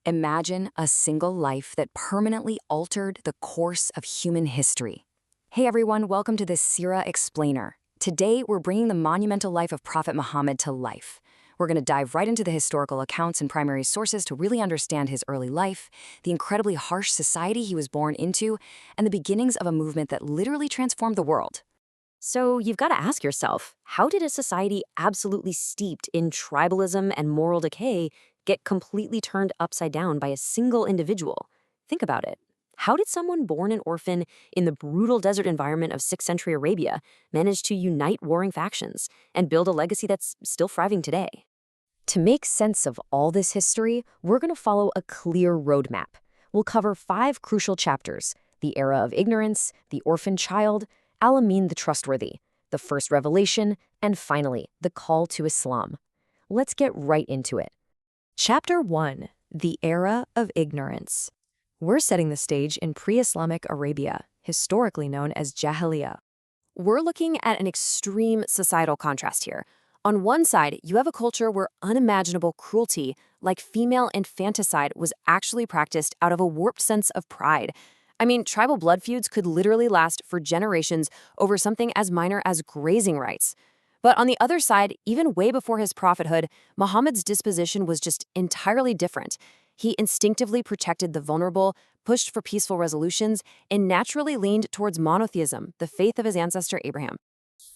Imagine a single life that permanently altered the course of human history. Hey everyone, welcome to this Sira Explainer. Today, we're bringing the monumental life of Prophet Muhammad to life. We're going to dive right into the historical accounts and primary sources to really understand his early life, the incredibly harsh society he was born into, and the beginnings of a movement that literally transformed the world. So you've got to ask yourself, how did a society absolutely steeped in tribalism and moral decay get completely turned upside down by a single individual? Think about it. How did someone born an orphan in the brutal desert environment of 6th century Arabia manage to unite warring factions and build a legacy that's still thriving today? To make sense of all this history, we're going to follow a clear roadmap. We'll cover 5 crucial chapters: the era of ignorance, the orphan child, Al-Amin the Trustworthy, the first revelation, and finally, the call to Islam. Let's get right into it. Chapter 1: The Era of Ignorance. We're setting the stage in pre-Islamic Arabia, historically known as Jahiliyyah. We're looking at an extreme societal contrast here. On one side, you have a culture where unimaginable cruelty, like female infanticide, was actually practiced out of a warped sense of pride. I mean, tribal blood feuds could literally last for generations over something as minor as grazing rights. But on the other side, even way before his prophethood, Muhammad's disposition was just entirely different. He instinctively protected the vulnerable, pushed for peaceful resolutions, and naturally leaned towards monotheism, the faith of his ancestor Abraham.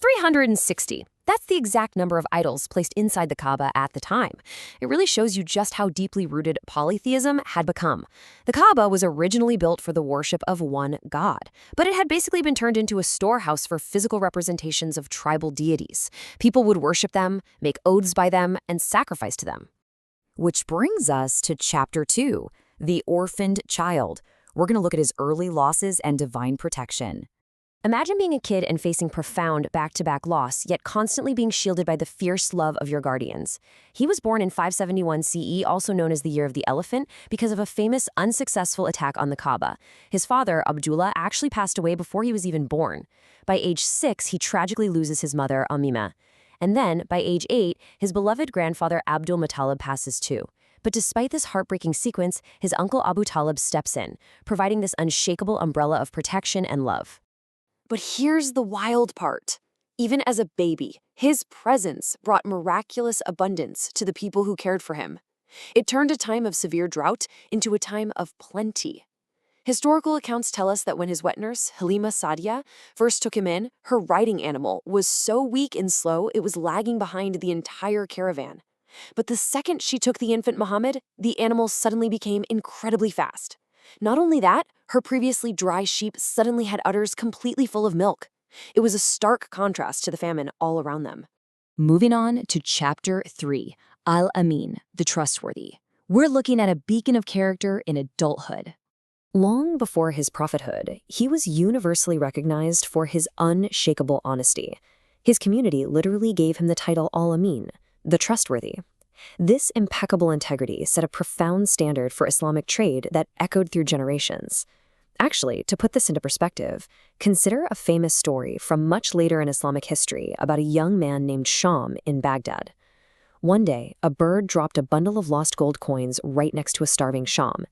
360. That's the exact number of idols placed inside the Kaaba at the time. It really shows you just how deeply rooted polytheism had become. The Kaaba was originally built for the worship of one god, but it had basically been turned into a storehouse for physical representations of tribal deities. People would worship them, make oaths by them, and sacrifice to them. Which brings us to Chapter 2, the orphaned child. We're going to look at his early losses and divine protection. Imagine being a kid and facing profound back-to-back loss, yet constantly being shielded by the fierce love of your guardians. He was born in 571 CE, also known as the Year of the Elephant, because of a famous unsuccessful attack on the Kaaba. His father, Abdullah, actually passed away before he was even born. By age 6, he tragically loses his mother, Amimah. And then, by age 8, his beloved grandfather Abdul Muttalib passes too. But despite this heartbreaking sequence, his uncle Abu Talib steps in, providing this unshakable umbrella of protection and love. But here's the wild part. Even as a baby, his presence brought miraculous abundance to the people who cared for him. It turned a time of severe drought into a time of plenty. Historical accounts tell us that when his wet nurse, Halima Saadia, first took him in, her riding animal was so weak and slow it was lagging behind the entire caravan. But the second she took the infant Muhammad, the animal suddenly became incredibly fast. Not only that, her previously dry sheep suddenly had udders completely full of milk. It was a stark contrast to the famine all around them. Moving on to Chapter 3, Al-Amin, the Trustworthy. We're looking at a beacon of character in adulthood. Long before his prophethood, he was universally recognized for his unshakable honesty. His community literally gave him the title Al-Amin, the Trustworthy. This impeccable integrity set a profound standard for Islamic trade that echoed through generations. Actually, to put this into perspective, consider a famous story from much later in Islamic history about a young man named Sham in Baghdad. One day, a bird dropped a bundle of lost gold coins right next to a starving Sham.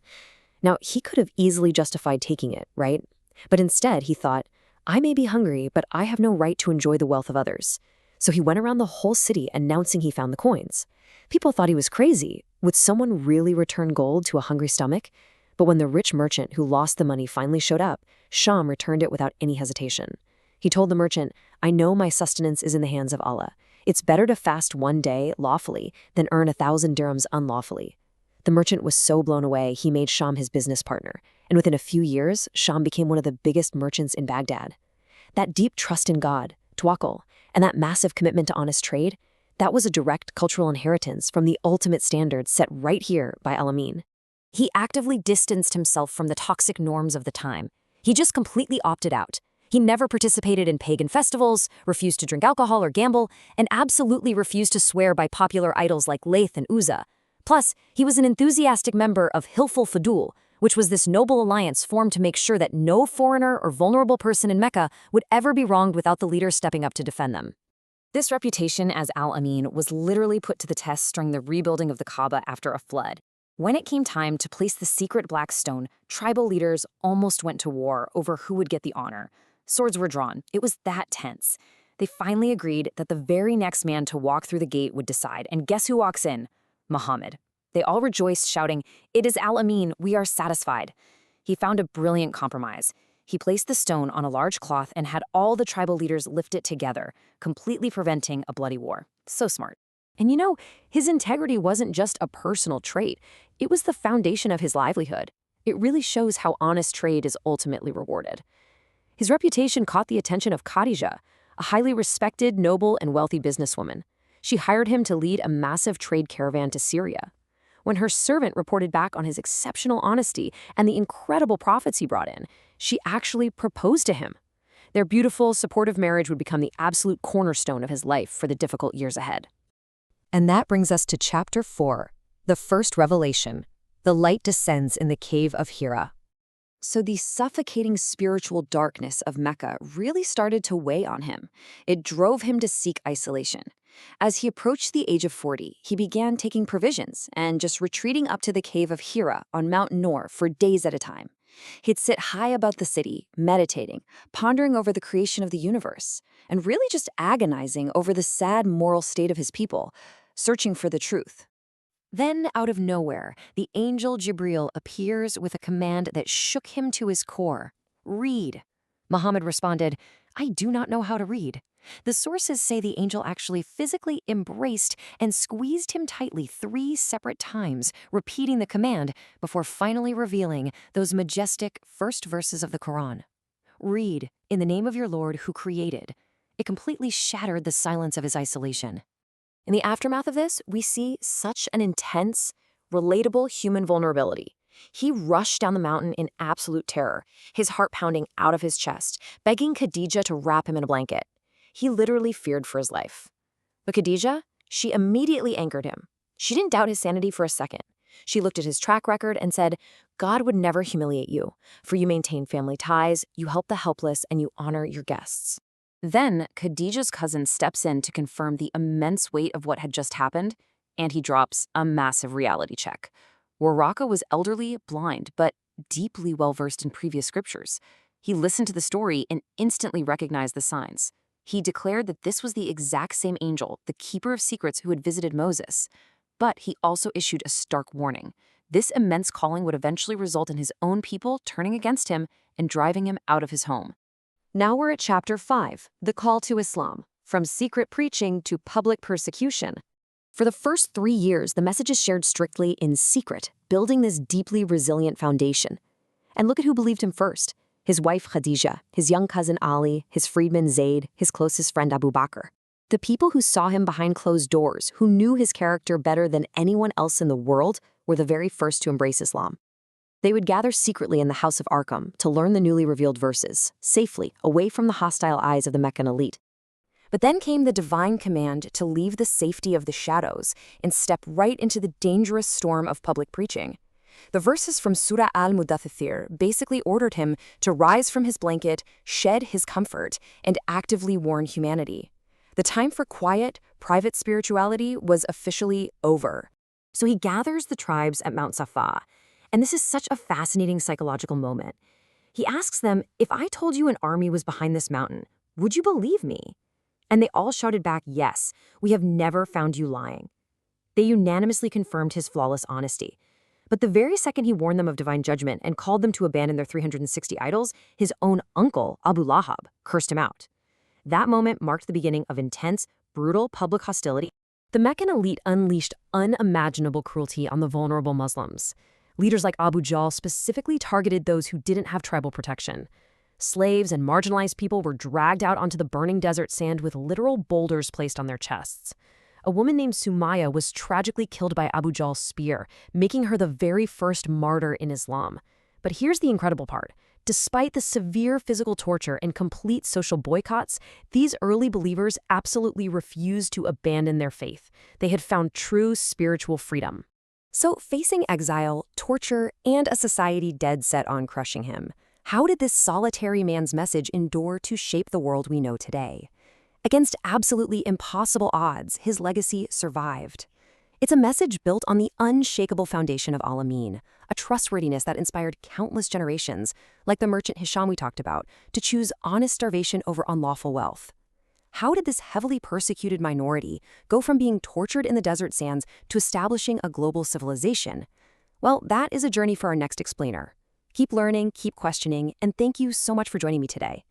Now, he could have easily justified taking it, right? But instead, he thought, I may be hungry, but I have no right to enjoy the wealth of others. So he went around the whole city announcing he found the coins. People thought he was crazy. Would someone really return gold to a hungry stomach? But when the rich merchant who lost the money finally showed up, Sham returned it without any hesitation. He told the merchant, I know my sustenance is in the hands of Allah. It's better to fast one day lawfully than earn 1,000 dirhams unlawfully. The merchant was so blown away, he made Sham his business partner. And within a few years, Sham became one of the biggest merchants in Baghdad. That deep trust in God, tawakkul, and that massive commitment to honest trade, that was a direct cultural inheritance from the ultimate standards set right here by Al-Amin. He actively distanced himself from the toxic norms of the time. He just completely opted out. He never participated in pagan festivals, refused to drink alcohol or gamble, and absolutely refused to swear by popular idols like Lath and Uzza. Plus, he was an enthusiastic member of Hilful Fudul, which was this noble alliance formed to make sure that no foreigner or vulnerable person in Mecca would ever be wronged without the leader stepping up to defend them. This reputation as Al-Amin was literally put to the test during the rebuilding of the Kaaba after a flood. When it came time to place the secret black stone, tribal leaders almost went to war over who would get the honor. Swords were drawn. It was that tense. They finally agreed that the very next man to walk through the gate would decide, and guess who walks in? Muhammad. They all rejoiced, shouting, "It is Al-Amin, we are satisfied." He found a brilliant compromise. He placed the stone on a large cloth and had all the tribal leaders lift it together, completely preventing a bloody war. So smart. And his integrity wasn't just a personal trait, it was the foundation of his livelihood. It really shows how honest trade is ultimately rewarded. His reputation caught the attention of Khadija, a highly respected, noble, and wealthy businesswoman. She hired him to lead a massive trade caravan to Syria. When her servant reported back on his exceptional honesty and the incredible profits he brought in, she actually proposed to him. Their beautiful, supportive marriage would become the absolute cornerstone of his life for the difficult years ahead. And that brings us to Chapter 4, the first revelation. The light descends in the cave of Hira. So the suffocating spiritual darkness of Mecca really started to weigh on him. It drove him to seek isolation. As he approached the age of 40, he began taking provisions and just retreating up to the cave of Hira on Mount Nur for days at a time. He'd sit high above the city, meditating, pondering over the creation of the universe, and really just agonizing over the sad moral state of his people, searching for the truth. Then, out of nowhere, the angel Jibril appears with a command that shook him to his core. "Read." Muhammad responded, "I do not know how to read." The sources say the angel actually physically embraced and squeezed him tightly 3 separate times, repeating the command before finally revealing those majestic first verses of the Quran. "Read, in the name of your Lord who created." It completely shattered the silence of his isolation. In the aftermath of this, we see such an intense, relatable human vulnerability. He rushed down the mountain in absolute terror, his heart pounding out of his chest, begging Khadija to wrap him in a blanket. He literally feared for his life. But Khadija, she immediately anchored him. She didn't doubt his sanity for a second. She looked at his track record and said, "God would never humiliate you, for you maintain family ties, you help the helpless, and you honor your guests." Then, Khadija's cousin steps in to confirm the immense weight of what had just happened, and he drops a massive reality check. Waraka was elderly, blind, but deeply well-versed in previous scriptures. He listened to the story and instantly recognized the signs. He declared that this was the exact same angel, the keeper of secrets who had visited Moses. But he also issued a stark warning. This immense calling would eventually result in his own people turning against him and driving him out of his home. Now we're at Chapter 5, the call to Islam, from secret preaching to public persecution. For the first 3 years, the message is shared strictly in secret, building this deeply resilient foundation. And look at who believed him first. His wife Khadija, his young cousin Ali, his freedman Zayd, his closest friend Abu Bakr. The people who saw him behind closed doors, who knew his character better than anyone else in the world, were the very first to embrace Islam. They would gather secretly in the House of Arkham to learn the newly revealed verses, safely, away from the hostile eyes of the Meccan elite. But then came the divine command to leave the safety of the shadows and step right into the dangerous storm of public preaching. The verses from Surah al-Mudaththir basically ordered him to rise from his blanket, shed his comfort, and actively warn humanity. The time for quiet, private spirituality was officially over. So he gathers the tribes at Mount Safa. And this is such a fascinating psychological moment. He asks them, "If I told you an army was behind this mountain, would you believe me?" And they all shouted back, "Yes, we have never found you lying." They unanimously confirmed his flawless honesty. But the very second he warned them of divine judgment and called them to abandon their 360 idols, his own uncle, Abu Lahab, cursed him out. That moment marked the beginning of intense, brutal public hostility. The Meccan elite unleashed unimaginable cruelty on the vulnerable Muslims. Leaders like Abu Jahl specifically targeted those who didn't have tribal protection. Slaves and marginalized people were dragged out onto the burning desert sand with literal boulders placed on their chests. A woman named Sumaya was tragically killed by Abu Jahl's spear, making her the very first martyr in Islam. But here's the incredible part. Despite the severe physical torture and complete social boycotts, these early believers absolutely refused to abandon their faith. They had found true spiritual freedom. So, facing exile, torture, and a society dead set on crushing him, how did this solitary man's message endure to shape the world we know today? Against absolutely impossible odds, his legacy survived. It's a message built on the unshakable foundation of al-Amin, a trustworthiness that inspired countless generations, like the merchant Hisham we talked about, to choose honest starvation over unlawful wealth. How did this heavily persecuted minority go from being tortured in the desert sands to establishing a global civilization? Well, that is a journey for our next explainer. Keep learning, keep questioning, and thank you so much for joining me today.